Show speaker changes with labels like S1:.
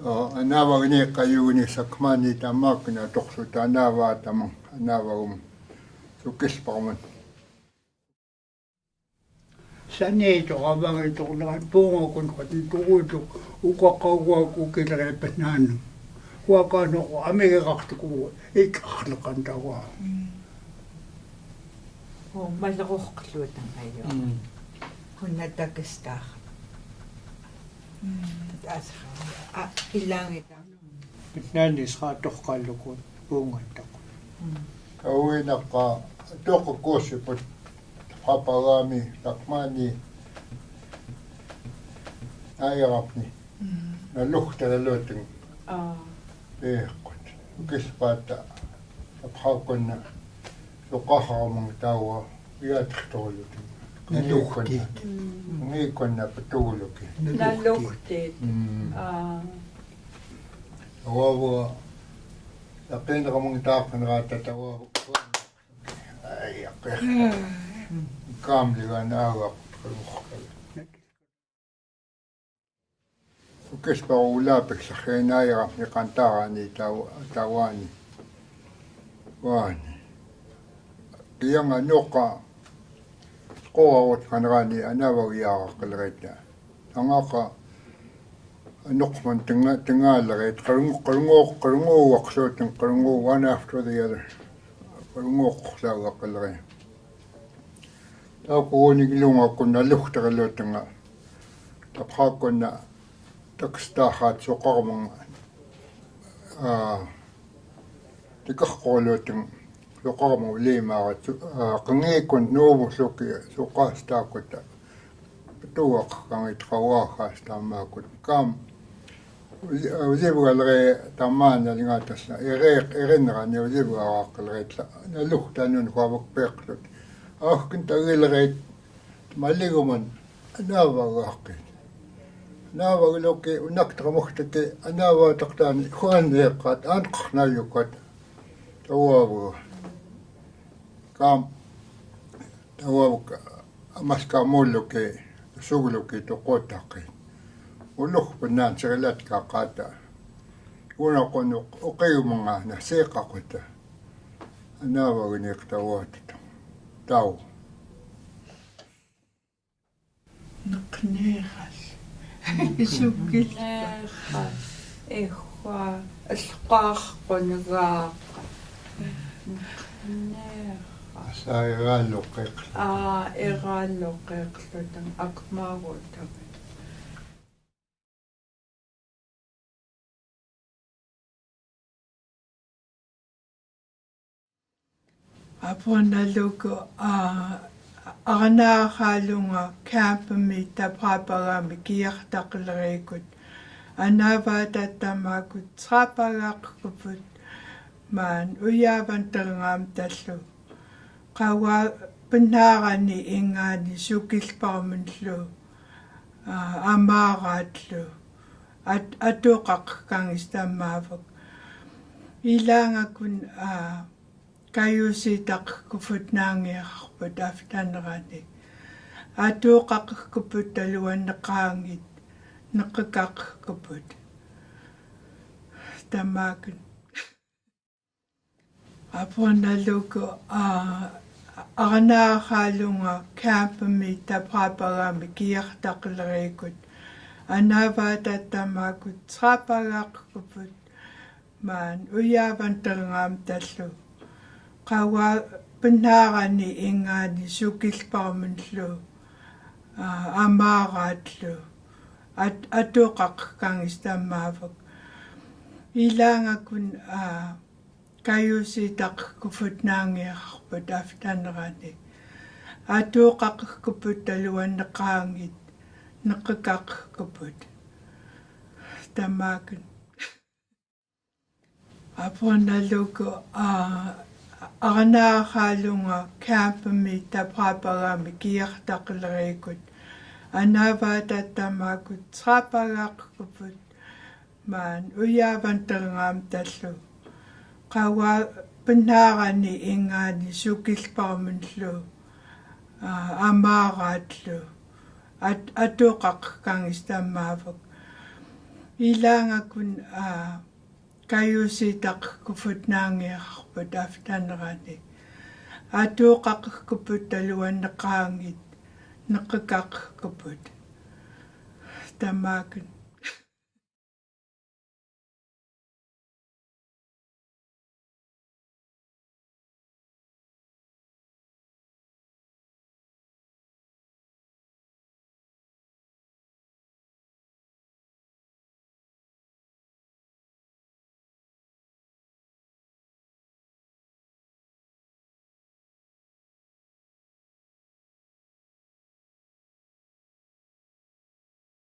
S1: Anavak ni kayu ni sakmani tamak na tokso tanawa tamang anavak sukis paman.
S2: Sani ito kabang ito lahat bunga kun katututo ukakawa ko kilarepenan. Wakano ko amigakakti ko ikakalakan tawa.
S3: Malakuklutan kayo. Kung natagastak. Ilang ito.
S2: Pitnanis katok kalukot bunga tako.
S1: Kawin na ka toko kosi po kapagami takmani ayarap ni nalukta laloting kot kispata apakon na lukaha mga tawa iyatkitolutin naluktit ngikon na patulukin
S3: Naluktit.
S1: awawa lakin na kamang takan ratatawa ay akay kamli ka naawak ukis pa ulapik sa kinaya ni kantaka ni tawani wani kaya nga ka kawawat ka na ni anawag iyaka kalagay ang aka anok man tingalagay karungo wakso ting karungo one after the other karungo sa kalagay ako niglunga ko na lukta ka lo tinga tapako na takstahat so kamang tikakolo ting so kamang lima kangikon nobo so kasta ko ta tuwak kang itkawa kasta makot kam uzibugalre taman na lingatas na irenra ni uzibugalre na lukta nun kwabak peklot kintagilre maliguman anawag loke unaktramuhtake anawa taktan khuan ekat anqna yukat tawabu kam tawabu amaska moloke sugloke tokotake uluk panan selat kakata una kono okay mga naseka kota anawa ni ktawat taw
S3: Nakneras. Isugil. Nakneras. Ehwa. Asqaq ko nagaq. Nakneras.
S1: Sa igalokek.
S3: Igalokek. Lutang akmagotak.
S4: Apo naluko Anakhalunga campami tapapagami kiyaktaklarekut anavata tamakut trapagakuput man uyavan talngam tallu kawa penarani ingani sukilparmenlu amaratlu atukak kang istamavak ilanga kun kayusitak kufut nangyakput aftanrani. Atukak kuput taluan nakangit. Nakakak kuput. Tamakan. Apo naluko anakhalunga campami tapapagami kiyaktaklarekut anavata tamakut trapagakuput man uyavan talngam tallu kawa penarani ingani sukilparmenlu amaratlu atukak kang istamavak ilanga kun kayusitak kufut nangyakput aftanrani atukak kuput taluan nakangit nakakak kuput tamakan apo naluko Anakhalunga campami tapapagami kiyaktaklarekut anavata tamakut trapagakuput man uyavan talngam tallu kawa penarani ingani sukilparmenlu amaratlu atukak kang istamavak Ilangakun kayusitaq kufut naangiarput aftanrani. Atuqaq kuput taluanneqaangit neqkaq kuput. Tamakun